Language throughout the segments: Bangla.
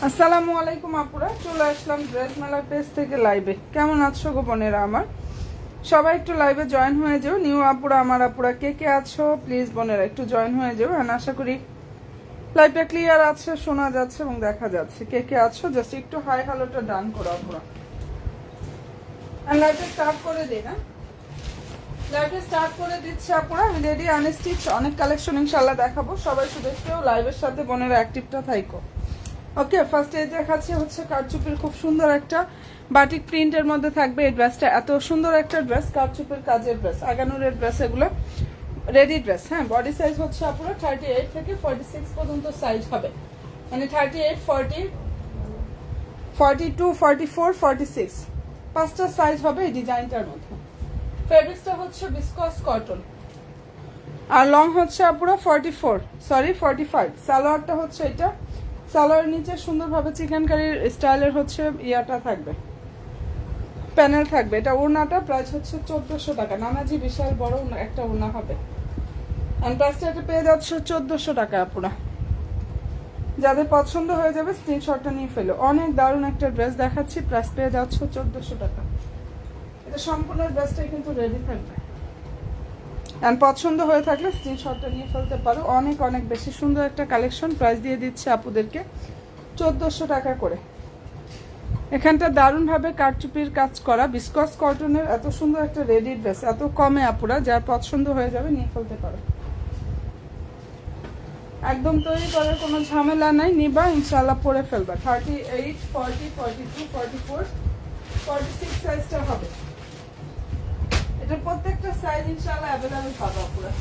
আসসালামু আলাইকুম আপুরা, চলে আসলাম ড্রেস মেলা পেজ থেকে লাইভে। কেমন আছো গো বোনেরা আমার? সবাই একটু লাইভে জয়েন হয়ে যাও। নিউ আপুরা আমার আপুরা কে কে আছো প্লিজ বোনেরা একটু জয়েন হয়ে যাও। আর আশা করি লাইভটা ক্লিয়ার আছে, শোনা যাচ্ছে এবং দেখা যাচ্ছে। কে কে আছো জাস্ট একটু হাই হ্যালোটা ডান করো আপুরা। আর লাইভটা স্টার্ট করে দিই না, লাইভটা স্টার্ট করে দিচ্ছি আপুরা। রেডি আনস্টিচ অনেক কালেকশন ইনশাল্লাহ দেখাবো। সবাই শুধু একটু লাইভের সাথে বোনেরা অ্যাক্টিভটা থাইকো। ওকে, ফার্স্ট এই দেখাচ্ছি হচ্ছে কারচুপির খুব সুন্দর একটা বাটিক প্রিন্টের মধ্যে থাকবে এই ড্রেসটা। এত সুন্দর একটা ড্রেস, কারচুপির কাজের ড্রেস, আগানুরের ড্রেস, এগুলো রেডি ড্রেস। হ্যাঁ, বডি সাইজ হচ্ছে আপনার 38 থেকে 46 পর্যন্ত সাইজ হবে, মানে 38, 40, 42, 44, 46 পাঁচটা সাইজ হবে এই ডিজাইনটার মধ্যে। ফেব্রিক্সটা হচ্ছে বিসকস কটন আর লং হচ্ছে আপুরা 45। সালোয়ারটা হচ্ছে এটা, সালোয়ারের নিচে সুন্দরভাবে চিকেন কারির স্টাইলের হচ্ছে ইয়াটা থাকবে, প্যানেল থাকবে। এটা ওড়নাটা প্রাইস হচ্ছে 1400 টাকা। নামাজি বিশাল বড় একটা ওড়না হবে। প্রাইসটা এটা পেয়ে যাচ্ছে 1400 টাকা আপুরা। যাদের পছন্দ হয়ে যাবে স্ক্রিনশটটা নিয়ে ফেলো। অনেক দারুণ একটা ড্রেস দেখাচ্ছি, প্রাইস পেয়ে যাচ্ছে 1400 টাকা। এটা সম্পূর্ণ ড্রেসটাই কিন্তু রেডি থাকবে। পছন্দ হয়ে থাকলে স্ক্রিনশটটা নিয়ে ফেলতে পারো। অনেক অনেক বেশি সুন্দর একটা কালেকশন। প্রাইস দিয়ে দিচ্ছে আপুদেরকে 1400 টাকা করে। এখানটা দারুণভাবে কারচুপির কাজ করা বিসকস কটনের এত সুন্দর একটা রেডি ড্রেস, এত কমে আপুরা। যার পছন্দ হয়ে যাবে নিয়ে ফেলতে পারো। একদম তৈরি করার কোনো ঝামেলা নাই, নিবা ইনশাল্লাহ পরে ফেলবা। 38, 40, 42, 44, 46 সাইজটা হবে। এটা প্রত্যেকটা সাইজ ইনশাল্লাহ অ্যাভেলেবেল পাবো আপুরা,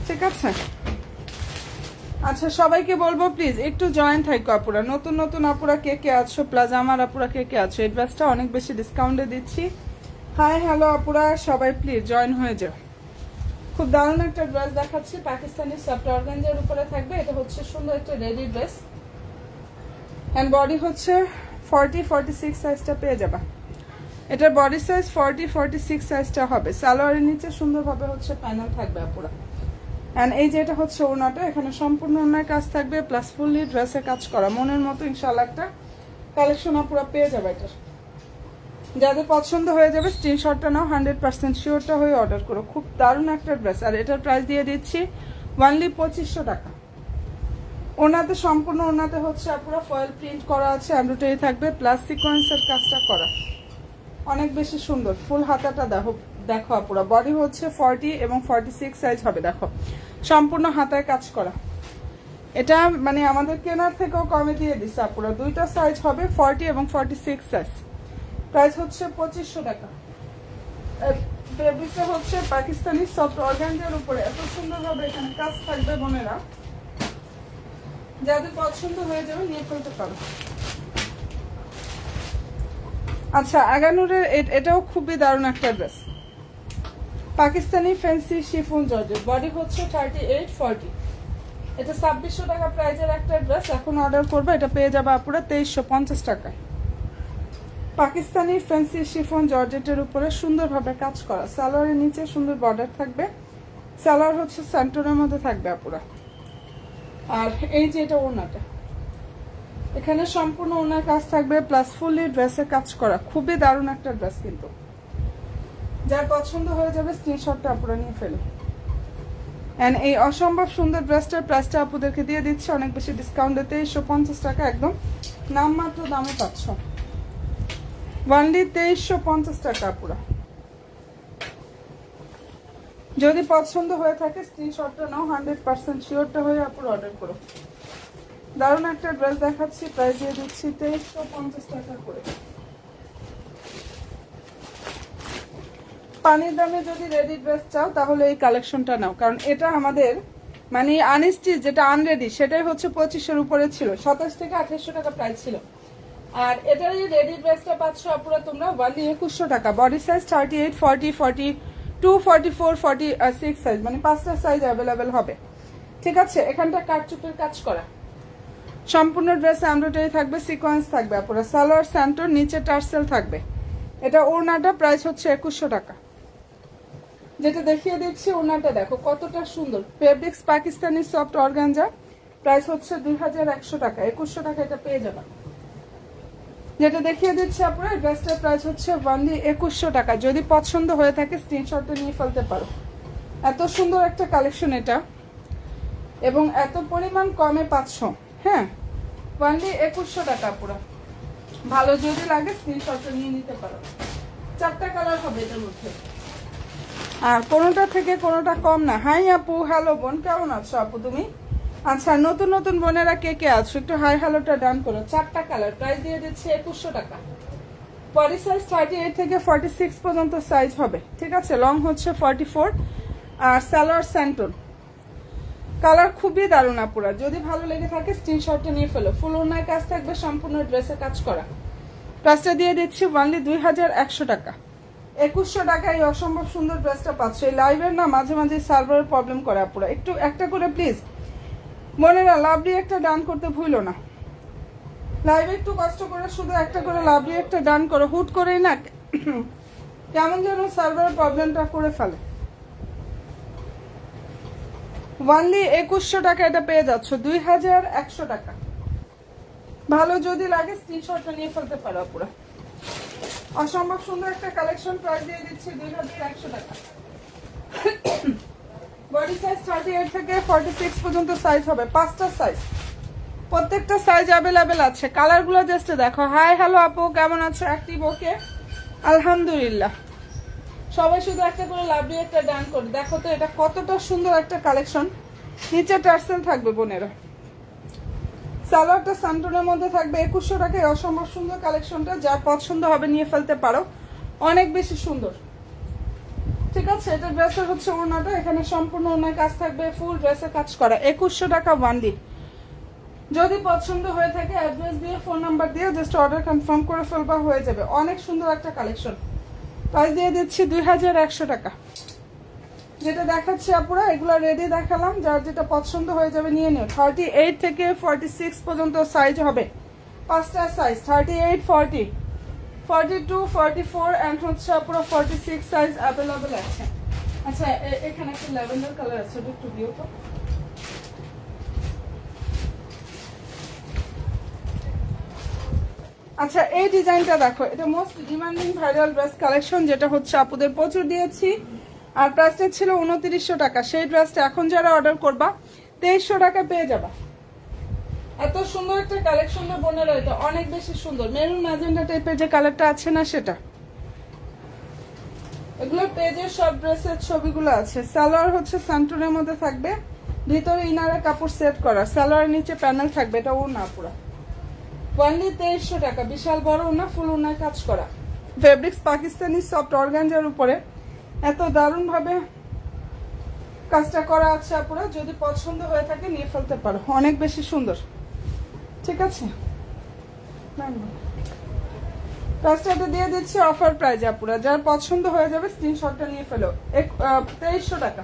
ঠিক আছে? আচ্ছা, সবাইকে বলবো প্লিজ একটু জয়েন থাকো আপুরা। নতুন নতুন আপুরা কে কে আছো, প্লাস আমার আপুরা কে কে আছো। এই ড্রেসটা অনেক বেশি ডিসকাউন্টে দিচ্ছি। হাই হ্যালো আপুরা, সবাই প্লিজ জয়েন হয়ে যাও। খুব দারুণ একটা ড্রেস দেখাচ্ছি, পাকিস্তানি সফট অর্গানজার উপরে থাকবে। এটা হচ্ছে সুন্দর একটা রেডি ড্রেস অ্যান্ড বডি হচ্ছে 40, 46 সাইজটা পেয়ে যাবা। এটার বডি সাইজ 40, 46 সাইজটা হবে। সালোয়ারের নিচে সুন্দরভাবে হচ্ছে প্যানেল থাকবে আপুরা। অ্যান্ড এই যে এটা হচ্ছে ওড়নাটা, এখানে সম্পূর্ণ ওড়নার কাজ থাকবে প্লাস ফুললি ড্রেসে কাজ করা। মনের মতো ইনশাল্লাহ একটা কালেকশন আপুরা পেয়ে যাবে। এটার যাদের পছন্দ হয়ে যাবে স্ক্রিনশটটা নাও, 100% শিওরটা হয়ে অর্ডার করো। খুব দারুণ একটা ড্রেস। আর এটার প্রাইস দিয়ে দিচ্ছি অনলি 2500 টাকা। ওনাতে সম্পূর্ণ ওনাতে হচ্ছে আপুরা ফয়েল প্রিন্ট করা আছে, এমব্রয়ডারি থাকবে প্লাস সিকোয়েন্সের কাজটা করা। অনেক বেশি সুন্দর। ফুল হাতাটা দেখো, দেখো আপুরা। বডি হচ্ছে 40 এবং 46 সাইজ হবে। দেখো সম্পূর্ণ হাতায় কাজ করা। এটা মানে আমাদের কেনার থেকেও কমে দিয়ে দিচ্ছে আপুরা। দুইটা সাইজ হবে 40 এবং 46 সাইজ। প্রাইস হচ্ছে 2500 টাকা। ফেব্রিকটা হচ্ছে পাকিস্তানি সফট অর্গানজার উপরে এত সুন্দরভাবে এখানে কাজ থাকবে বোনেরা। যাদের পছন্দ হয়ে যাবে নিয়ে ফেলতে পারো। আচ্ছা, আগানুরের এটাও খুবই দারুণ একটা dress, Pakistani fancy chiffon georgette. Body হচ্ছে 38, 40। এটা 2600 টাকা প্রাইজের একটা ড্রেস। এখন অর্ডার করবে, এটা পেয়ে যাবে আপুরা 2350 টাকায়। পাকিস্তানি ফ্যান্সি শিফন জর্জেটের উপরে সুন্দরভাবে কাজ করা। সালোয়ারের নিচে সুন্দর বর্ডার থাকবে। সালোয়ার হচ্ছে সেন্টারের মধ্যে থাকবে আপুরা। আর এই যে এটা ওড়নাটা, এখানে সম্পূর্ণ ওড়নার কাজ থাকবে প্লাস ফুললি ড্রেসে কাজ করা। খুবই দারুণ একটা ড্রেস কিন্তু। যার পছন্দ হয়ে যাবে স্ক্রিনশটটা আপুরা নিয়ে ফেলো। অ্যান্ড এই অসম্ভব সুন্দর ড্রেসটার প্রাইসটা আপুদেরকে দিয়ে দিচ্ছে অনেক বেশি ডিসকাউন্টে 2350 টাকা। একদম নামমাত্র দামে পাচ্ছ, ওনলি 2350 টাকা আপুরা। যদি পছন্দ হয়ে থাকে স্ক্রিনশটটা নাও, 100% শিওরটা হয়ে আপুরা অর্ডার করো। দারুণ একটা ড্রেস দেখাচ্ছি, প্রাইস দিয়ে দিচ্ছি 2350 টাকা করে। পানির দামে যদি রেডি ড্রেস চাও তাহলে এই কালেকশনটা নাও, কারণ এটা আমাদের মানে আনস্টিচ যেটা আনরেডি সেটাই হচ্ছে 2500 উপরে ছিল, 27 থেকে 2800 টাকা প্রাইস ছিল। আর এটার এই রেডি ড্রেসটা পাচ্ছ আপুরা তোমরা ওনলি 2100 টাকা। বডি সাইজ 38, 40, 42, 44, 46 সাইজ, মানে পাঁচটা সাইজ অ্যাভেলেবেল হবে, ঠিক আছে? এখানটা কারচুপির কাজ করা সম্পূর্ণ ড্রেস এমব্রয়ডারি থাকবে, সিকোয়েন্স থাকবে আপুরা। সালোয়ার সেন্টার, নিচে টার্সেল থাকবে। এটা ওড়নাটা প্রাইস হচ্ছে 2100 টাকা। যেটা দেখিয়ে দিচ্ছি ওড়নাটা দেখো কতটা সুন্দর। Fabrics Pakistani soft organza, price হচ্ছে 2100 টাকা, 2100 টাকা এটা পেয়ে যাবেন। যেটা দেখিয়ে দিচ্ছি আপনার ড্রেসটার প্রাইস হচ্ছে অনলি 2100 টাকা। যদি পছন্দ হয়ে থাকে স্ক্রিনশটটা নিয়ে ফেলতে পারো। এত সুন্দর একটা কালেকশন এটা, এবং এত পরিমাণ কমে পাচ্ছ। হ্যাঁ, অনলি 2100 টাকা পুরো। ভালো যদি লাগে স্ক্রিনশটটা নিয়ে নিতে পারো। 4টা কালার হবে এটার মধ্যে, আর কোনোটা থেকে কোনোটা কম না। হাই আপু, হ্যালো বোন, কেমন আছো আপু তুমি? আচ্ছা, নতুন নতুন বোনেরা কে কে আছো একটু হাই হ্যালোটা ডান করো। 4টা কালার, প্রাইস দিয়ে দিচ্ছি 2100 টাকা। বডি সাইজ 38 থেকে 46 পর্যন্ত সাইজ হবে, ঠিক আছে। লং হচ্ছে 44, আর সালোয়ার স্যান্টন। কালার খুবই দারুণ আপুরা, যদি ভালো লেগে থাকে স্ক্রিনশটটা নিয়ে ফেলো। ফুল ওড়নায় কাজ থাকবে, সম্পূর্ণ ড্রেসে কাজ করা। প্রাইসটা দিয়ে দিচ্ছি অনলি 2100 টাকা। 2100 টাকায় এই অসম্ভব সুন্দর ড্রেসটা পাচ্ছ। এই লাইভের না মাঝে মাঝে সার্ভারের প্রবলেম করে আপুরা, একটু একটা করে প্লিজ বোনেরা লাভলি একটা ডান করতে ভুলো না। লাইভে একটু কষ্ট করে শুধু একটা করে লাভলি একটা ডান করো, হুট করেই না কেমন যেন সার্ভারের প্রবলেমটা করে ফেলে। অনলি 2100 টাকা এটা পেয়ে যাচ্ছ, 2100 টাকা। ভালো যদি লাগে স্ক্রিনশটটা নিয়ে ফেলতে পারো পুরো। অসম্ভব সুন্দর একটা কালেকশন, প্রাইস দিয়ে দিচ্ছি 2100 টাকা। বডি সাইজ 38 থেকে 46 পর্যন্ত সাইজ হবে, 5টা সাইজ, প্রত্যেকটা সাইজ অ্যাভেলেবেল আছে। কালারগুলো জাস্ট দেখো। হাই হ্যালো আপু, কেমন আছো? অ্যাক্টিভ? ওকে, আলহামদুলিল্লাহ। সবাই শুধু একটা করে লাভলি একটা ডান করে দেখো তো এটা কতটা সুন্দর একটা কালেকশন। নিচে টার্সেল থাকবে বোনেরা। সালোয়ারটা সান্টনের মধ্যে থাকবে 2100 টাকায়। অসম্ভব সুন্দর কালেকশনটা, যার পছন্দ হবে নিয়ে ফেলতে পারো, অনেক বেশি সুন্দর, ঠিক আছে। এটা ড্রেসের হচ্ছে ওড়নাটা, এখানে সম্পূর্ণ ওড়নায় কাজ থাকবে, ফুল ড্রেসে কাজ করা। 2100 টাকা ওয়ানলি। যদি পছন্দ হয়ে থাকে অ্যাড্রেস দিয়ে ফোন নাম্বার দিয়ে জাস্ট অর্ডার কনফার্ম করে ফেলবা, হয়ে যাবে। অনেক সুন্দর একটা কালেকশন, প্রাইস দিয়ে দিচ্ছি 2100 টাকা। যেটা দেখাচ্ছি আপুরা এগুলো রেডি দেখালাম, যার যেটা পছন্দ হয়ে যাবে নিয়ে নিও। 38 থেকে 46 পর্যন্ত সাইজ হবে, 5টা সাইজ, 38, 40, 42, 44 এন্ড হচ্ছে পুরো 46 সাইজ অ্যাভেলেবেল আছে। আচ্ছা, এখানে একটা ল্যাভেন্ডার কালার আছে, ওটা একটু দিও তো। আচ্ছা, এই ডিজাইনটা দেখো, এটা most demanding viral dress collection, যেটা হচ্ছে আপুদের প্রচুর দিয়েছি। আর প্রাইসটা ছিল 2900 টাকা। সেই ড্রেসটা এখন যারা অর্ডার করবা 2300 টাকা পেয়ে যাবা। এত সুন্দর একটা কালেকশন না বোনেরা, এটা অনেক বেশি সুন্দর। মেরুন ম্যাজেন্ডা টাইপের যে কালারটা আছে না, সেটা। এগুলোর পেজের সব ড্রেসের ছবিগুলো আছে। সালোয়ার হচ্ছে সান্টুনের মধ্যে থাকবে, ভিতরে ইনারে কাপড় সেট করা, সালোয়ারের নিচে প্যানেল থাকবে। এটা ওড়না পুরো অনলি 2300 টাকা। বিশাল বড় ওড়না, ফুল ওড়নায় কাজ করা। ফেব্রিক্স পাকিস্তানি সফট অর্গানজার উপরে এত দারুণ ভাবে কাজটা করা আছে আপুরা, যদি পছন্দ হয়ে থাকে নিয়ে ফেলতে পারো, অনেক বেশি সুন্দর, ঠিক আছে। প্রাইসটা দিয়ে দিচ্ছি অফার প্রাইস আপুরা, যার পছন্দ হয়ে যাবে স্ক্রিনশটটা নিয়ে ফেলো। 2300 টাকা।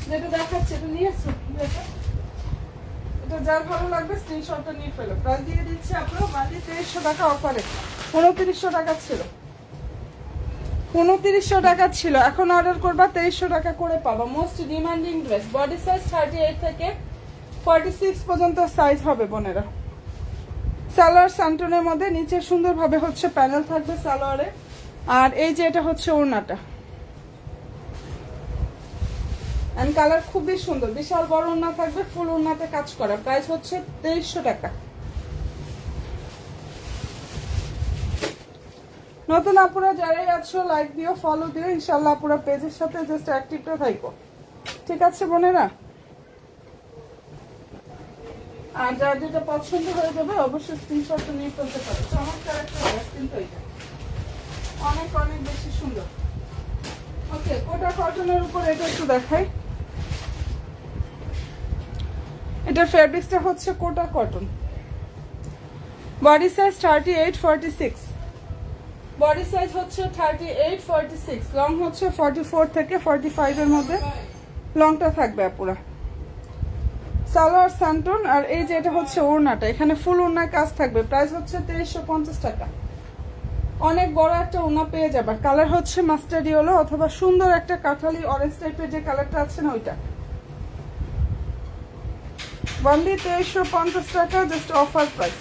যেটা দেখাচ্ছে এটা নিয়ে আসো, এটা যার ভালো লাগবে স্ক্রিনশটটা নিয়ে ফেলো। প্রাইস দিয়ে দিচ্ছি আপুরা বাকি 2300 টাকা অফারে। 2900 টাকা ছিল, 2900 টাকা ছিল, এখন অর্ডার করবা 2300 টাকা করে পাবা। Most demanding dress. Body size 38 থেকে 46 পর্যন্ত সাইজ হবে বোনেরা। সালোয়ার সান্টনের মধ্যে নিচে সুন্দরভাবে হচ্ছে প্যানেল থাকবে সালোয়ারে। আর এই যে এটা হচ্ছে ওড়নাটা, এন্ড কালার খুবই সুন্দর, বিশাল বড় ওড়না থাকবে, ফুল ওড়নাতে কাজ করা। প্রাইস হচ্ছে 2300 টাকা। নতুন আপুরা যারাই আছো লাইক দিও, ফলো দিও, ইনশাল্লাহ আপুরা পেজের সাথে জাস্ট অ্যাক্টিভটা থাকো, ঠিক আছে বোনেরা। আর যার যেটা পছন্দ হয়ে যাবে অবশ্যই স্ক্রিনশটটা নিয়ে ফেলতে পারো। চমৎকার একটা ড্রেস কিন্তু এটা, অনেক অনেক বেশি সুন্দর। ওকে, কোটা কটনের উপর এটা একটু দেখাই। এটার ফেব্রিক্সটা হচ্ছে Kota cotton. Body size 38, 46। Body size হচ্ছে 38, 46। লং হচ্ছে 44 থেকে 45 এর মধ্যে লংটা থাকবে আপুরা। সালোয়ার সান্টন। আর এই যে এটা হচ্ছে ওড়নাটা, এখানে ফুল ওড়নায় কাজ থাকবে। প্রাইস হচ্ছে 2350 টাকা। অনেক বড় একটা ওড়না পেয়ে যাবে। কালার হচ্ছে মাস্টার্ড ইয়েলো অথবা সুন্দর একটা কাঠালি অরেঞ্জ টাইপের যে কালারটা আছে না ওইটা। অনলি 2350 টাকা, জাস্ট অফার প্রাইস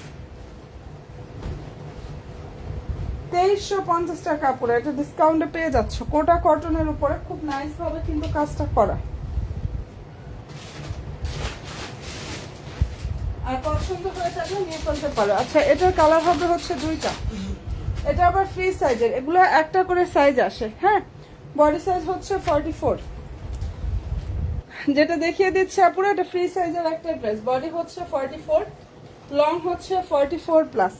2350 টাকা পুরো। এটা ডিসকাউন্টে পেয়ে যাচ্ছ, কোটা কটনের উপরে খুব নাইস ভাবে কিন্তু কাজটা করা। আর পছন্দ হয়ে থাকলে নিয়ে ফেলতে পারো। আচ্ছা, এটার কালার হবে হচ্ছে দুইটা। এটা আবার ফ্রি সাইজের, এগুলো একটা করে সাইজ আসে। হ্যাঁ, বডি সাইজ হচ্ছে 44, যেটা দেখিয়ে দিচ্ছে আপুরা এটা ফ্রি সাইজের একটা ড্রেস। বডি হচ্ছে 44, লং হচ্ছে 44 প্লাস।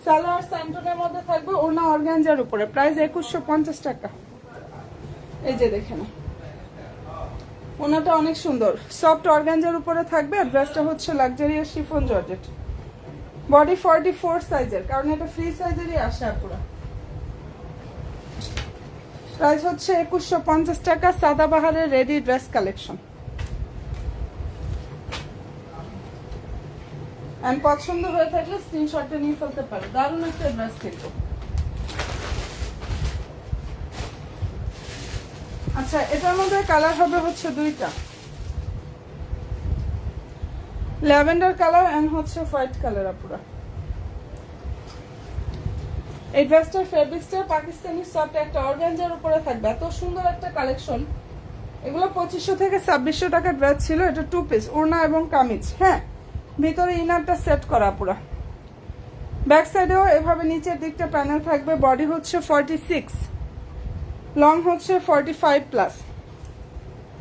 সালোয়ার স্যান্টনের মধ্যে থাকবে, ওনা অর্গানজার উপরে, প্রাইস 2150 টাকা। এই যে দেখে না, ওনাটা অনেক সুন্দর, সফট অর্গানজার উপরে থাকবে। আর ড্রেসটা হচ্ছে লাক্সারিয়াস শিফন জর্জেট। বডি 44 সাইজের, কারণ এটা ফ্রি সাইজেরই আসে আপুরা। প্রাইস হচ্ছে 2150 টাকা। সাদাবাহারের রেডি ড্রেস কালেকশন। এন্ড পছন্দ হয়ে থাকলে স্ক্রিনশটে নিয়ে ফেলতে পারো। দারুণ একটা ড্রেস কিন্তু। আচ্ছা, এটার মধ্যে কালার হবে হচ্ছে দুইটা, ল্যাভেন্ডার কালার এন্ড হচ্ছে হোয়াইট কালার আপুরা। এই ড্রেসটার ফেব্রিক্সটা পাকিস্তানি সফট একটা অর্গানজার উপরে থাকবে। এত সুন্দর একটা কালেকশন। এগুলো 2500 থেকে 2600 টাকা ড্রেস ছিল। এটা 2 পিস, ওড়না এবং কামিজ। হ্যাঁ, ভিতরে ইনারটা সেট করা পুরা। ব্যাক সাইডেও এভাবে নিচের দিকটা প্যানেল থাকবে। বডি হচ্ছে 46, লং হচ্ছে 45 প্লাস।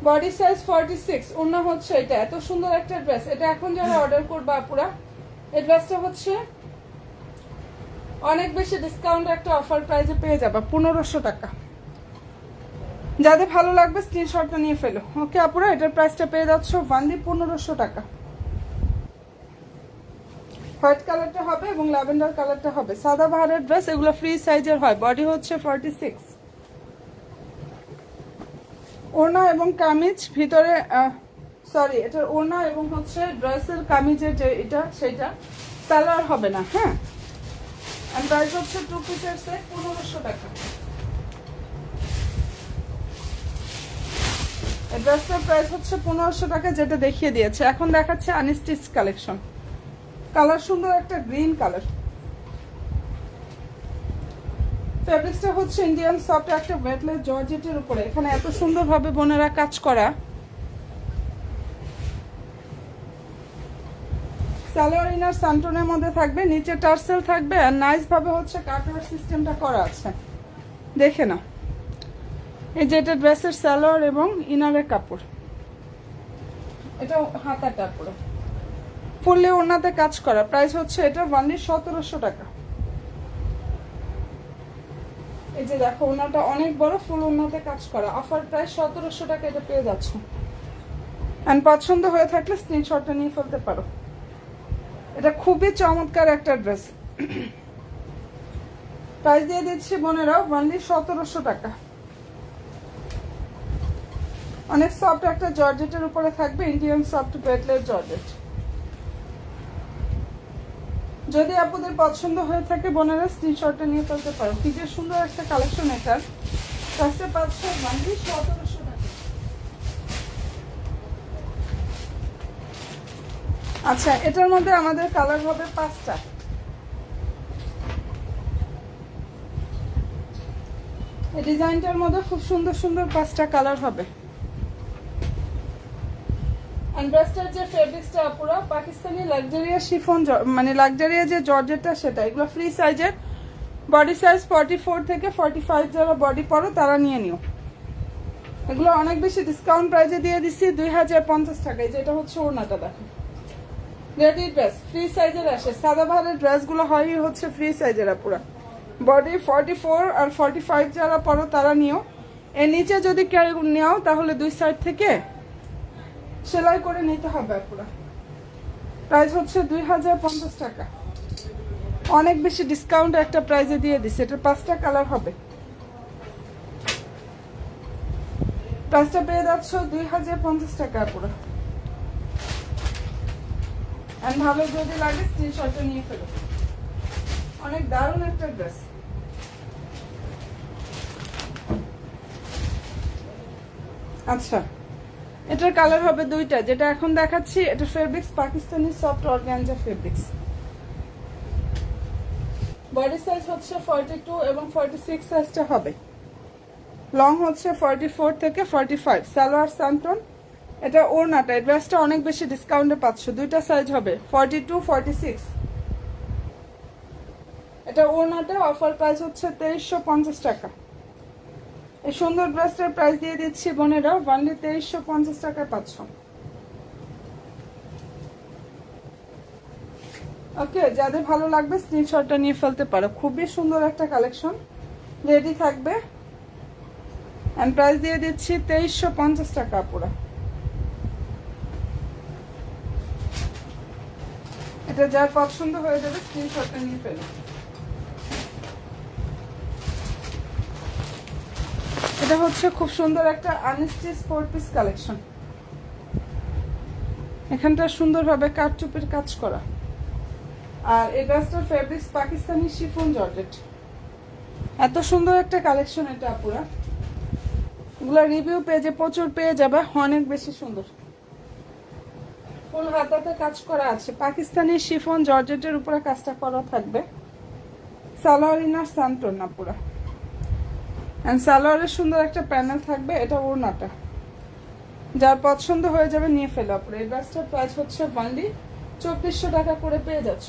বডি সাইজ 46, ওড়না হচ্ছে এটা। এত সুন্দর একটা ড্রেস। এটা এখন যারা অর্ডার করবা আপুরা, এই ড্রেসটা হচ্ছে অনেক বেশি ডিসকাউন্ট একটা অফার প্রাইসে পেয়ে যাবে, 1500 টাকা। যাদের ভালো লাগবে স্ক্রিনশটটা নিয়ে ফেলো। ওকে আপুরা, এটার প্রাইসটা পেয়ে যাচ্ছ অনলি 1500 টাকা। হোয়াইট কালারটা হবে এবং ল্যাভেন্ডার কালারটা হবে। সাদাবাহারের ড্রেস, এগুলো ফ্রি সাইজের হয়। বডি হচ্ছে 46, ওড়না এবং কামিজ ভিতরে, সরি, এটার ওড়না এবং হচ্ছে ড্রেসের কামিজের যে এটা সেটা সালোয়ার হবে না। হ্যাঁ, আর প্রাইস হচ্ছে 2 পিসের সেট, 1500 টাকা। এই ড্রেসটার প্রাইস হচ্ছে 1500 টাকা, যেটা দেখিয়ে দিয়েছে। এখন দেখাচ্ছে আনস্টিচ কালেকশন। কালার সুন্দর একটা গ্রিন কালার। ফেব্রিক্সটা হচ্ছে ইন্ডিয়ান সফট একটা ওয়েটলেস জর্জেটের উপরে। এখানে এত সুন্দরভাবে বোনেরা কাজ করা। সালোয়ার ইনার সান্টনের মধ্যে থাকবে, নিচে টার্সেল থাকবে। আর নাইস ভাবে হচ্ছে কাটওয়ার্ক সিস্টেমটা করা আছে, দেখে না। এই যে এটা ড্রেসের সালোয়ার এবং ইনারের কাপড়। এটা হাতাটা পুরো ফুললে ওড়নাতে কাজ করা। প্রাইস হচ্ছে এটা অনলি 1700 টাকা। এই যে দেখো, ওড়নাটা অনেক বড়, ফুল ওড়নাতে কাজ করা। অফার প্রাইস 1700 টাকা এটা পেয়ে যাচ্ছ। এন্ড পছন্দ হয়ে থাকলে স্ক্রিনশটটা নিয়ে ফেলতে পারো। এটা খুবই চমৎকার একটা ড্রেস। প্রাইস দিয়ে দিচ্ছি বোনেরা অনলি 1700 টাকা। অনেক সফট একটা জর্জেটের উপরে থাকবে, ইন্ডিয়ান সফট ওয়েটলেস জর্জেট। যদি আপনাদের পছন্দ হয়ে থাকে বোনেরা স্ক্রিনশটটা নিয়ে ফেলতে পারো। কি যে সুন্দর একটা কালেকশন। এটার প্রাইসটা পাচ্ছে অনলি 1700 টাকা। আচ্ছা, এটার মধ্যে আমাদের কালার হবে 5টা। এই ডিজাইনটার মধ্যে খুব সুন্দর সুন্দর 5টা কালার হবে। ড্রেসটার যে ফেব্রিক্সটা পুরো পাকিস্তানি লাক্সারিয়া শিফন, মানে লাক্সারিয়া যে জর্জেটটা সেটা। এগুলো ফ্রি সাইজের। বডি সাইজ 44 থেকে 45 যারা বডি পরো তারা নিয়ে নিও। এগুলো অনেক বেশি ডিসকাউন্ট প্রাইসে দিয়ে দিচ্ছি 2050 টাকায়। যেটা হচ্ছে ওড়নাটা দেখো, রেডি ড্রেস ফ্রি সাইজের আসে। সাদাবাহারের ড্রেসগুলো হয় হচ্ছে ফ্রি সাইজের পুরো। বডি 44 আর 45 যারা পরো তারা নিও। এর নিচে যদি কেউ নেও তাহলে দুই সাইড থেকে সেলাই করে নিতে হবে পুরো। প্রাইস হচ্ছে 2050 টাকা। অনেক বেশি ডিসকাউন্ট একটা প্রাইসে দিয়ে দিচ্ছে। এটার 5টা কালার হবে। প্রাইসটা পেয়ে যাচ্ছ 2050 টাকা পুরো। এন্ড ভালো যদি লাগে স্ক্রিনশটটা নিয়ে ফেলো। অনেক দারুণ একটা ড্রেস। আচ্ছা, এটার কালার হবে দুইটা, যেটা এখন দেখাচ্ছি এটা fabrics Pakistani soft organza fabrics. Body size হচ্ছে 42 এবং 46 সাইজটা হবে। লং হচ্ছে 44 থেকে 45। সালোয়ার সানটন। এটা ওড়নাটা, এই ড্রেসটা অনেক বেশি ডিসকাউন্টে পাচ্ছ, দুইটা সাইজ হবে 42 46। এটা ওড়নাটা অফার প্রাইস হচ্ছে 2350 টাকা। এই সুন্দর ড্রেসটার প্রাইস দিয়ে দিচ্ছি বোনেরা অনলি 2350 টাকায় পাচ্ছ। ওকে, যাদের ভালো লাগবে স্ক্রিনশটটা নিয়ে ফেলতে পারো। খুবই সুন্দর একটা কালেকশন রেডি থাকবে। এন্ড প্রাইস দিয়ে দিচ্ছি 2350 টাকা পুরো। এটা যার পছন্দ হয়ে যাবে স্ক্রিনশটটা নিয়ে ফেলো। এটা হচ্ছে খুব সুন্দর একটা আনস্টিচ 4 পিস কালেকশন। এখানটা সুন্দরভাবে কাটচুপির কাজ করা। আর এই ড্রেসটার ফেব্রিক্স পাকিস্তানি শিফন জর্জেট। এত সুন্দর একটা কালেকশন এটা পুরা। এগুলা রিভিউ পেজে প্রচুর পেয়ে যাবে, অনেক বেশি সুন্দর। ফুল হাতাতে কাজ করা আছে, পাকিস্তানি শিফন জর্জেটের উপরে কাজটা করা থাকবে। সালোয়ার ইনার সানটন না পুরা। এন্ড সালোয়ারের সুন্দর একটা প্যানেল থাকবে। এটা ওড়নাটা, যার পছন্দ হয়ে যাবে নিয়ে ফেলো পুরো। এই ড্রেসটার প্রাইস হচ্ছে অনলি 2400 টাকা করে পেয়ে যাচ্ছ।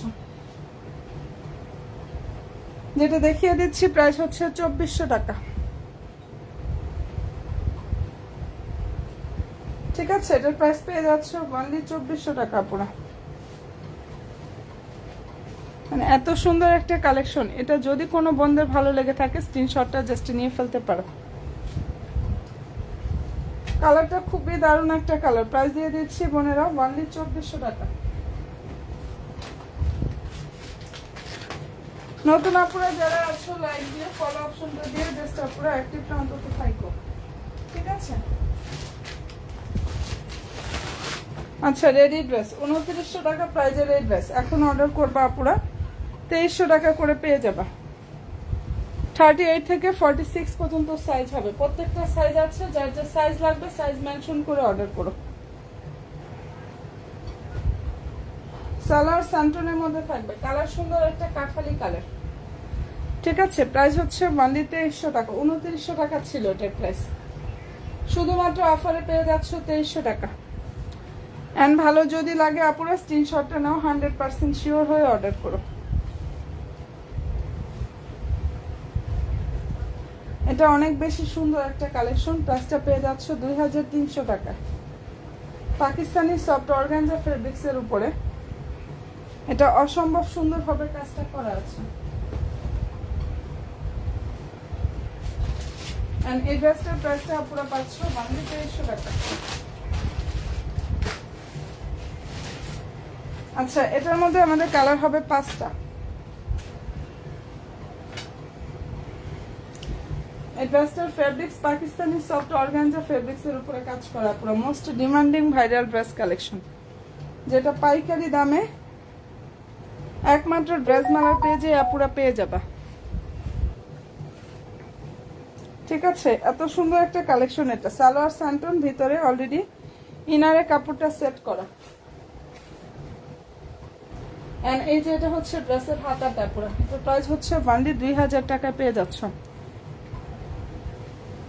যেটা দেখিয়ে দিচ্ছি প্রাইস হচ্ছে 2400 টাকা। ঠিক আছে, এটার প্রাইস পেয়ে যাচ্ছ অনলি 2400 টাকা পুরো। মানে এত সুন্দর একটা কালেকশন। এটা যদি কোনো বন্ধের ভালো লেগে থাকে স্ক্রিনশটটা জাস্ট নিয়ে ফেলতে পারো। কালারটা খুবই দারুণ একটা কালার। প্রাইস দিয়ে দিচ্ছি বোনেরা অনলি 2400 টাকা। নতুন আপুরা যারা আছো লাইক দিয়ে ফলো অপশনটা দিয়ে জাস্ট আপুরা অ্যাক্টিভটা অন্তত থাকো, ঠিক আছে? আচ্ছা, রেডি ড্রেস 2900 টাকা প্রাইজের এই ড্রেস এখন অর্ডার করবা আপুরা 2300 টাকা করে পেয়ে যাবা। 38 থেকে 46 পর্যন্ত সাইজ হবে, প্রত্যেকটা সাইজ আছে। যার যে সাইজ লাগবে সাইজ মেনশন করে অর্ডার করো। সালোয়ার সানটনের মধ্যে থাকবে, কালার সুন্দর একটা কাঠালি কালার। ঠিক আছে, প্রাইস হচ্ছে অনলি 2300 টাকা। 2900 টাকা ছিল এটার প্রাইস, শুধুমাত্র অফারে পেয়ে যাচ্ছ 2300 টাকা। এন্ড ভালো যদি লাগে আপুরা স্ক্রিনশটটা নাও, 100% শিওর হয়ে অর্ডার করো। এটা অনেক বেশি সুন্দর একটা কালেকশন। প্রাইসটা পেয়ে যাচ্ছ 2300 টাকা। পাকিস্তানি সফট অর্গানজা ফেব্রিক্স এর উপরে এটা অসম্ভব সুন্দরভাবে কাজটা করা আছে। এন্ড এই ড্রেসটার প্রাইসটা পুরো পাচ্ছ 2300 টাকা। আচ্ছা, এটার মধ্যে আমাদের কালার হবে 5টা। এই ড্রেসটার fabrics Pakistani soft organza fabrics এর উপরে কাজ করা, পুরো most demanding viral dress collection, যেটা পাইকারি দামে একমাত্র ড্রেস মালার পেজে আপুরা পেয়ে যাবা। ঠিক আছে, এত সুন্দর একটা কালেকশন। এটা সালোয়ার সানটন, ভিতরে অলরেডি ইনারে কাপড়টা সেট করা। এন্ড এই যে এটা হচ্ছে ড্রেসের হাতাটা পুরো। এটার প্রাইস হচ্ছে অনলি 2000 টাকায় পেয়ে যাচ্ছ।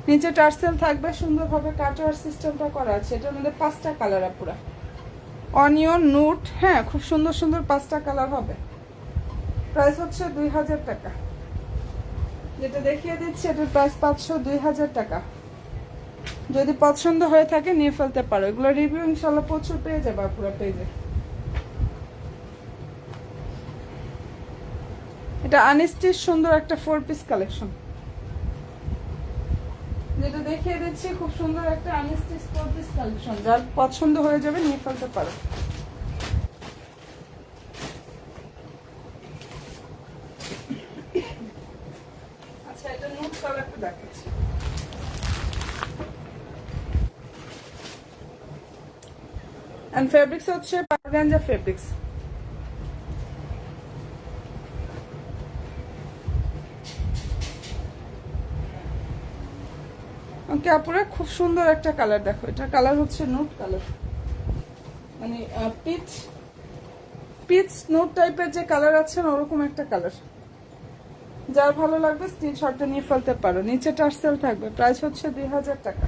নিচে টার্সেল থাকবে, সুন্দরভাবে কাটওয়ার সিস্টেমটা করা আছে। এটার মধ্যে 5টা কালার পুরা, অনিয়ন, নুট, হ্যাঁ খুব সুন্দর সুন্দর 5টা কালার হবে। প্রাইস হচ্ছে 2000 টাকা। যেটা দেখিয়ে দিচ্ছি এটার প্রাইস পাচ্ছ 2000 টাকা। যদি পছন্দ হয়ে থাকে নিয়ে ফেলতে পারো। এগুলো রিভিউ ইনশাল্লাহ প্রচুর পেয়ে যাবে পুরো পেজে। এটা আনস্টিচ সুন্দর একটা 4 পিস কালেকশন, যেটা দেখিয়ে দিচ্ছি খুব সুন্দর একটা আনস্টিচ 4 পিস কালেকশন। যার পছন্দ হয়ে যাবে নিয়ে ফেলতে পারো। আচ্ছা, এটা নুট কালারটা দেখাচ্ছি। এন্ড ফেব্রিক্স হচ্ছে অর্গানজা ফেব্রিক্স। ওকে আপুরা, খুব সুন্দর একটা কালার দেখো, এটা কালার হচ্ছে নুট কালার, মানে পিচ পিচ নুট টাইপের যে কালার আছে না, ওরকম একটা কালার। যার ভালো লাগবে স্ক্রিনশটটা নিয়ে ফেলতে পারো। নিচে টার্সেল থাকবে, প্রাইস হচ্ছে 2000 টাকা।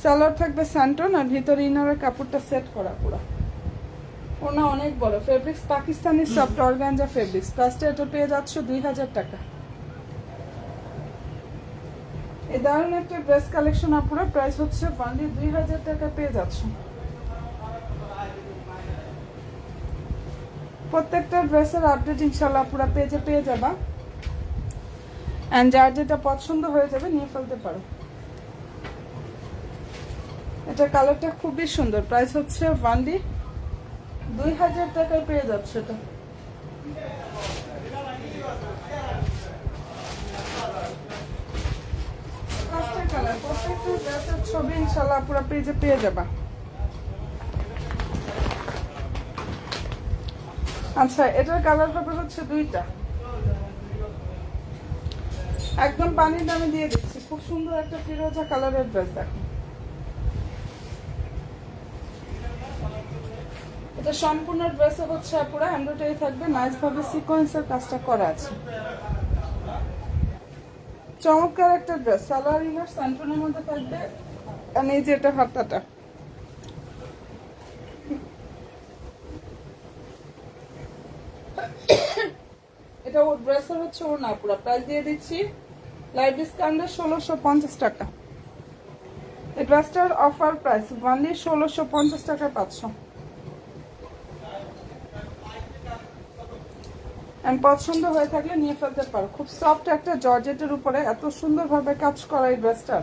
সালোয়ার থাকবে স্যান্টন, আর ভিতরে ইনারের কাপড়টা সেট করা পুরো। ওনা অনেক বড়, fabrics Pakistani soft organza fabrics. প্রাইসটা এটা পেয়ে যাচ্ছ 2000 টাকা। এই দারুণ একটা ড্রেস কালেকশন আপুরা, প্রাইস হচ্ছে অনলি 2000 টাকা পেয়ে যাচ্ছ। প্রত্যেকটা ড্রেসের আপডেট ইনশাল্লাহ পুরো পেজে পেয়ে যাবা, এন্ড যার যেটা পছন্দ হয়ে যাবে নিয়ে ফেলতে পারো। এটা কালারটা খুবই সুন্দর, প্রাইস হচ্ছে অনলি 2000 টাকায় পেয়ে যাচ্ছে এটা। পাঁচটা কালার, প্রত্যেকটা ড্রেসের ছবি ইনশাল্লাহ পুরো পেজে পেয়ে যাবা। আচ্ছা, এটার কালার হবে হচ্ছে দুইটা, একদম পানির দামে দিয়ে দিচ্ছি। খুব সুন্দর একটা ফিরোজা কালারের ড্রেস দেখো, এটা সম্পূর্ণ ড্রেসে হচ্ছে পুরো এমব্রয়ডারি থাকবে, নাইস ভাবে সিকোয়েন্সের কাজটা করা আছে। চমৎকার একটা ড্রেস, সালোয়ার ইনার স্যান্টনের মধ্যে থাকবে, আর এই যে এটা হাতাটা, এটা ওর ড্রেসের হচ্ছে ওর না পুরো। প্রাইস দিয়ে দিচ্ছি লাইভ ডিসকাউন্টে 1650 টাকা। এই ড্রেসটার অফার প্রাইস অনলি 1650 টাকায় পাচ্ছ। পছন্দ হয়ে থাকলে নিয়ে ফেলতে পারো। খুব সফট একটা জর্জেটের উপরে এত সুন্দরভাবে কাজ করা এই ড্রেসটার,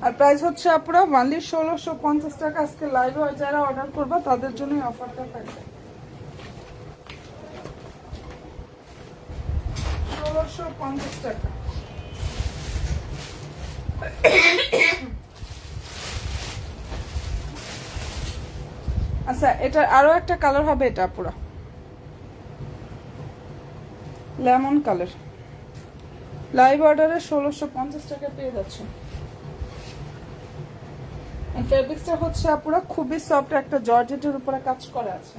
আর প্রাইস হচ্ছে আপুরা অনলি 1650 টাকা। আজকে লাইভে যারা অর্ডার করবে তাদের জন্য অফারটা থাকবে 1650 টাকা। আচ্ছা, এটার আরো একটা কালার হবে, এটা পুরো লেমন কালার, লাইভ অর্ডারে 1650 টাকা পেয়ে যাচ্ছে। ফেব্রিক্সটা হচ্ছে পুরো খুবই সফট একটা জর্জেটের উপরে কাজ করা আছে।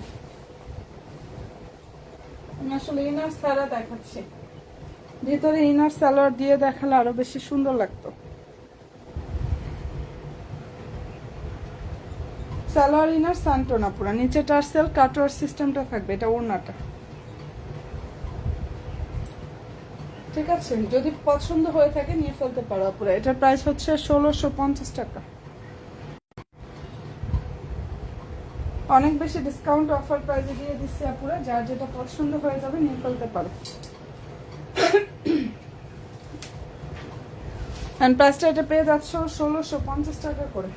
আমি আসলে ইনার সারা দেখাচ্ছি, ভিতরে ইনার সালোয়ার দিয়ে দেখালে আরো বেশি সুন্দর লাগতো। সালোয়ার ইনার সান্টোনা পুরা, নিচে টার্সেল কাটওয়ার সিস্টেমটা থাকবে, এটা ওড়নাটা। ঠিক আছে, যদি পছন্দ হয়ে থাকে নিয়ে ফেলতে পারো পুরা। এটার প্রাইস হচ্ছে 1650 টাকা। অনেক বেশি ডিসকাউন্ট অফার প্রাইসে দিয়ে দিচ্ছে আপুরা, যার যেটা পছন্দ হয়ে যাবে নিয়ে ফেলতে পারো। এন্ড প্রাইসটা এটা পেয়ে যাচ্ছ 1650 টাকা করে।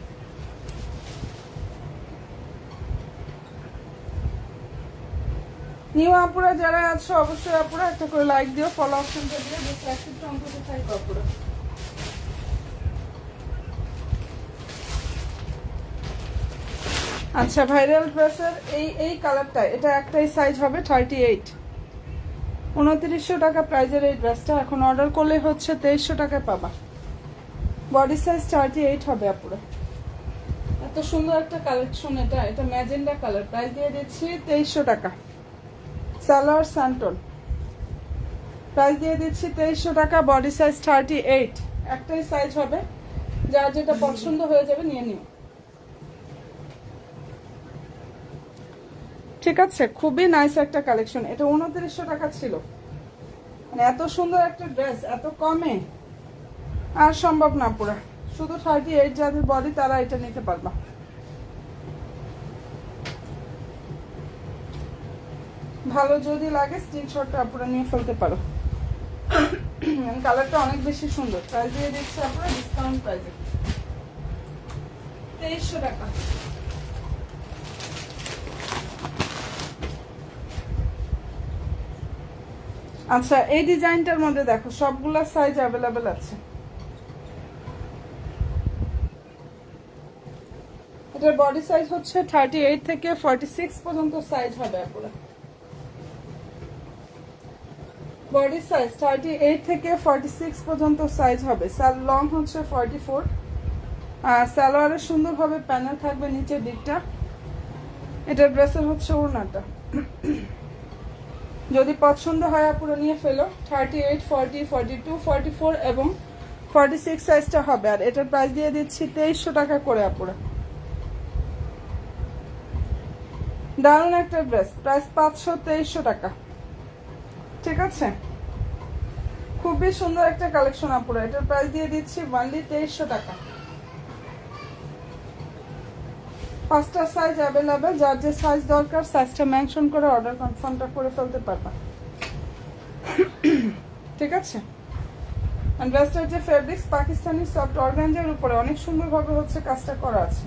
নিউ আপুরা যারা আছো অবশ্যই আপুরা একটা করে লাইক দিও, ফলো অপশনটা দিও, বেশি অ্যাক্টিভটা অন্তত থাকবে আপুরা। আচ্ছা, ভাইরাল ড্রেসের এই কালারটা, এটা একটাই সাইজ হবে 38, 2900 টাকা প্রাইজের এই ড্রেসটা। এখন অর্ডার করলে হচ্ছে 2300 টাকায় পাবা। বডি সাইজ 38 হবে আপুরা। এত সুন্দর একটা কালেকশন এটা, এটা ম্যাজেন্ডা কালার। প্রাইস দিয়ে দিচ্ছি 2300 টাকা। সালোয়ার স্যান্টন, প্রাইস দিয়ে দিচ্ছি 2300 টাকা। বডি সাইজ 38, একটাই সাইজ হবে, যার যেটা পছন্দ হয়ে যাবে নিয়ে নিও। ঠিক আছে, খুবই নাইস একটা কালেকশন। এটা 2900 টাকা ছিল, মানে এত সুন্দর একটা ড্রেস এত কমে আর সম্ভব না পুরা। শুধু 38 যাদের বডি তারা এটা নিতে পারবা। ভালো যদি লাগে স্ক্রিনশটটা আপনারা নিয়ে ফেলতে পারো। কালারটা অনেক বেশি সুন্দর। প্রাইস দিয়ে দিচ্ছি আপনারা ডিসকাউন্ট প্রাইসে 2300 টাকা। আচ্ছা, এই ডিজাইনটার মধ্যে দেখো সবগুলা সাইজ অ্যাভেলেবেল আছে। এটার বডি সাইজ হচ্ছে 38 থেকে 46 পর্যন্ত সাইজ হবে আপনারা। বডি সাইজ 38 থেকে 46 পর্যন্ত সাইজ হবে। লং হচ্ছে 44। আর সালোয়ারে সুন্দরভাবে প্যানেল থাকবে নিচের দিকটা। এটা ড্রেসের হচ্ছে ওড়নাটা। যদি পছন্দ হয় আপুরা নিয়ে ফেলো। 38, 40, 42, 44 এবং 46 সাইজটা হবে। আর এটার প্রাইস দিয়ে দিচ্ছি 2300 টাকা করে আপুরা। দারুণ একটা ড্রেস, প্রাইস 52300 টাকা। ঠিক আছে, খুবই সুন্দর একটা কালেকশন আপুরা। এটার প্রাইস দিয়ে দিচ্ছি অনলি 2300 টাকা। 5টা সাইজ অ্যাভেলেবেল, যার যে সাইজ দরকার সাইজটা মেনশন করে অর্ডার কনফার্মটা করে ফেলতে পারবা। ঠিক আছে, ড্রেসটার যে ফেব্রিক্স পাকিস্তানি সফট অর্গানজার উপরে অনেক সুন্দরভাবে হচ্ছে কাজটা করা আছে।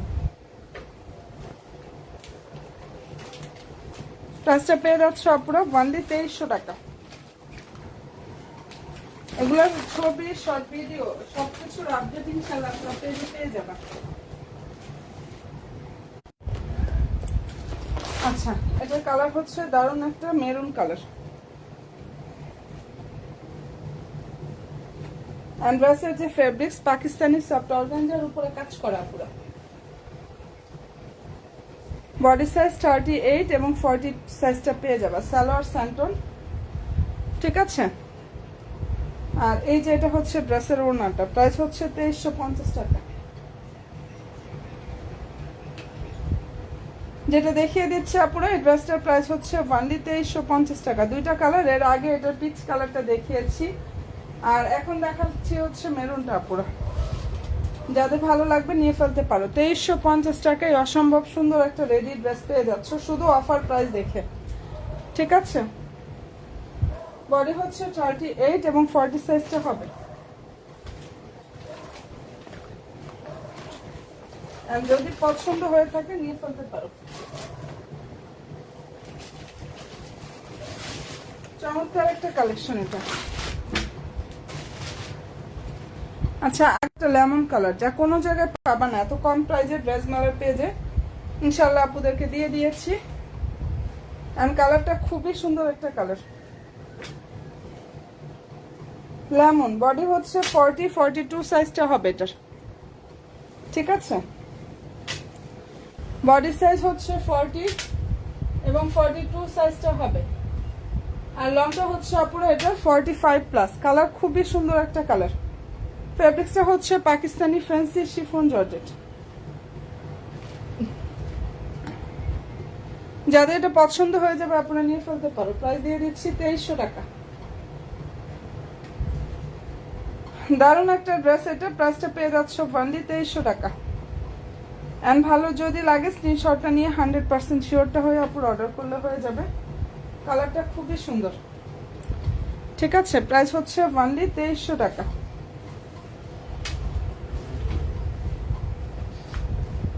প্রাইসটা পেয়ে যাচ্ছে আপুরা অনলি 2300 টাকা। এগুলোর ছবি, শর্ট ভিডিও সবকিছুর আপডেট ইনশাআল্লাহ আপনারা পেয়ে যাবেন। আচ্ছা, এটার কালার হচ্ছে দারুণ একটা মেরুন কালার। ড্রেসের যে ফেব্রিক্স পাকিস্তানি সফট অর্গানজার উপরে কাজ করা পুরো। বডি সাইজ 38 এবং 40 সাইজটা পেয়ে যাবে। সালোয়ার স্যান্টন। ঠিক আছে, আর এই যে এটা হচ্ছে ড্রেসের ওড়নাটা, প্রাইস হচ্ছে 2350 টাকা। যেটা দেখিয়ে দিচ্ছে আপুরা, এই ড্রেসটার প্রাইস হচ্ছে অনলি 2350 টাকা। দুইটা কালার, এর আগে এটার পিচ কালারটা দেখিয়েছি আর এখন দেখাচ্ছি হচ্ছে মেরুনটা আপুরা। যাদের ভালো লাগবে নিয়ে ফেলতে পারো। 2350 টাকায় অসম্ভব সুন্দর একটা রেডি ড্রেস পেয়ে যাচ্ছ শুধু অফার প্রাইস দেখে। ঠিক আছে, বডি হচ্ছে 38 এবং 40 সাইজটা হবে। যদি পছন্দ হয়ে থাকে নিয়ে ফেলতে পারো। চমৎকার একটা কালেকশন এটা। আচ্ছা, একটা লেমন কালার, যা কোনো জায়গায় পাবা না। এত কম প্রাইজের ড্রেস মালের পেজে ইনশাল্লাহ আপুদেরকে দিয়ে দিয়েছি। এন্ড কালারটা খুবই সুন্দর একটা কালার, লেমন। বডি হচ্ছে 40, 42 সাইজটা হবে এটার। ঠিক আছে, বডি সাইজ হচ্ছে 40 এবং 42 সাইজটা হবে। আর লংটা হচ্ছে আপুরা এটা 45 প্লাস। কালার খুবই সুন্দর একটা কালার। ফেব্রিক্সটা হচ্ছে পাকিস্তানি ফ্যান্সি শিফন জর্জেট। যাদের এটা পছন্দ হয়ে যাবে আপনারা নিয়ে ফেলতে পারো। প্রাইস দিয়ে দিচ্ছি 2300 টাকা। দারুণ একটা ড্রেস এটা, প্রাইসটা পেয়ে যাচ্ছ অনলি 2300 টাকা। এন্ড ভালো যদি লাগে স্ক্রিনশটটা নিয়ে 100% শিওরটা হয়ে আপুরা অর্ডার করলে হয়ে যাবে। কালারটা খুবই সুন্দর। ঠিক আছে, প্রাইস হচ্ছে অনলি 2300 টাকা।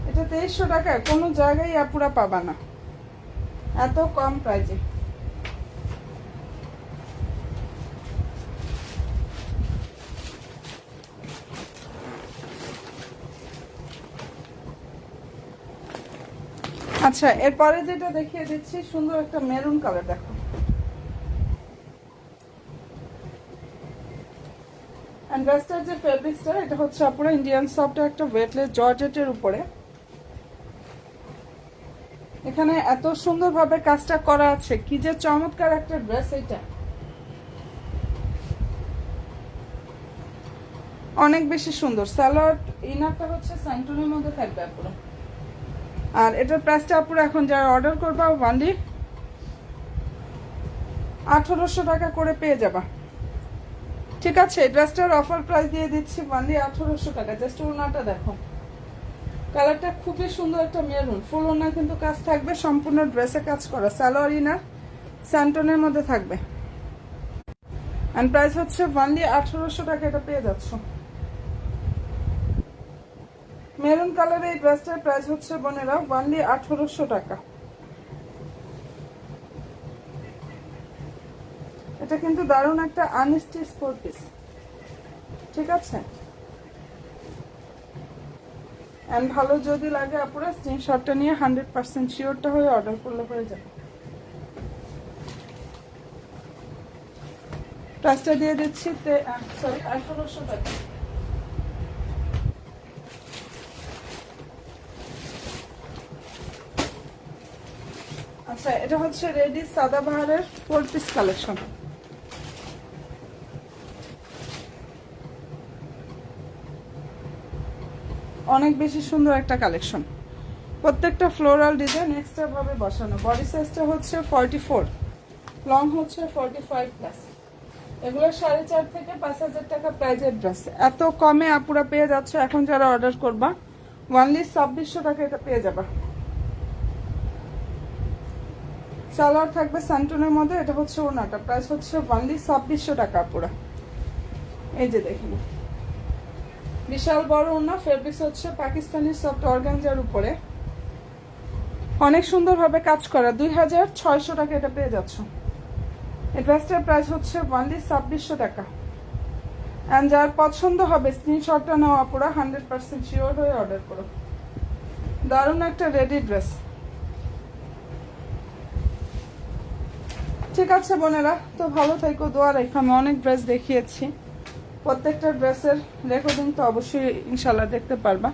এটা 2300 টাকায় কোনো জায়গায় আপুরা পাবা না, এত কম প্রাইজে। আচ্ছা, এরপরে যেটা দেখিয়ে দিচ্ছি সুন্দর একটা মেরুন কালার। দেখো, ড্রেসটার যে ফেব্রিক্সটা এটা হচ্ছে আপুরা ইন্ডিয়ান সফট একটা ওয়েটলেস জর্জেটের উপরে। এখানে এত সুন্দরভাবে কাজটা করা আছে, কি যে চমৎকার একটা ড্রেস এটা। অনেক বেশি সুন্দর। সালোয়ার ইনারটা হচ্ছে স্যান্টনের মধ্যে থাকবে আপুরা। আর এটার প্রাইসটা আপুরা এখন যারা অর্ডার করবা অনলি 1800 টাকা করে পেয়ে যাবা। ঠিক আছে, এই ড্রেসটার অফার প্রাইস দিয়ে দিচ্ছি অনলি 1800 টাকা। জাস্ট ওড়নাটা দেখো, কালারটা খুবই সুন্দর একটা মেরুন। ফুল ওড়না কিন্তু কাজ থাকবে, সম্পূর্ণ ড্রেসে কাজ করা। সালোয়ার ইনার স্যান্টনের মধ্যে থাকবে। এন্ড প্রাইস হচ্ছে অনলি 1800 টাকা। এটা পেয়ে যাচ্ছ। মেরুন কালার এই ড্রেসটার প্রাইস হচ্ছে বোনেরা অনলি 1800 টাকা। এটা কিন্তু দারুণ একটা আনস্টিচ 4 পিস। ঠিক আছে, এন্ড ভালো যদি লাগে আপুরা স্ক্রিনশটটা নিয়ে 100% শিওরটা হয়ে অর্ডার করলে হয়ে যাবে। প্রাইসটা দিয়ে দিচ্ছি সরি 1800 টাকা। আচ্ছা, এটা হচ্ছে রেডি সাদাবাহারের 4 পিস কালেকশন। অনেক বেশি সুন্দর একটা কালেকশন, প্রত্যেকটা ফ্লোরাল ডিজাইন এক্সট্রা ভাবে বসানো। বডি সাইজটা হচ্ছে 44, লং হচ্ছে 45 প্লাস। এগুলো 4.5 থেকে 5,000 টাকা প্রাইজের ড্রেস। এত কমে আপুরা পেয়ে যাচ্ছে, এখন যারা অর্ডার করবা ওনলি 2600 টাকা এটা পেয়ে যাবা। সালোয়ার থাকবে স্যান্টনের মধ্যে, এটা হচ্ছে ওনাটা, প্রাইস হচ্ছে ওনলি 2600 টাকা আপুরা। এই যে দেখুন, বিশাল বড় ওনা, ফেব্রিক্স হচ্ছে পাকিস্তানি সফট অর্গানজার উপরে, অনেক সুন্দরভাবে কাজ করা। 2600 টাকা এটা পেয়ে যাচ্ছ। এই ড্রেসটার প্রাইস হচ্ছে ওনলি 2600 টাকা। অ্যান্ড যার পছন্দ হবে স্ক্রিনশটটা নাও আপুরা, 100% শিওর হয়ে অর্ডার করো। দারুণ একটা রেডি ড্রেস। ঠিক আছে বোনেরা, তো ভালো থেকো, দোয়া রেখো। আমি অনেক ড্রেস দেখিয়েছি, প্রত্যেকটা ড্রেসের রেকর্ডিং তো অবশ্যই ইনশাল্লাহ দেখতে পারবা।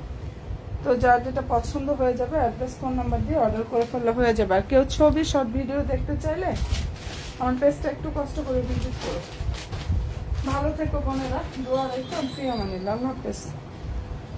তো যার যেটা পছন্দ হয়ে যাবে অ্যাড্রেস ফোন নাম্বার দিয়ে অর্ডার করে ফেললে হয়ে যাবে। আর কেউ ছবি শর্ট ভিডিও দেখতে চাইলে আমার পেজটা একটু কষ্ট করে ভিজিট করো। ভালো থেকো বোনেরা, দোয়া রেখো। প্রিয় মানিল্লাহ, আল্লাহ হাফেজ।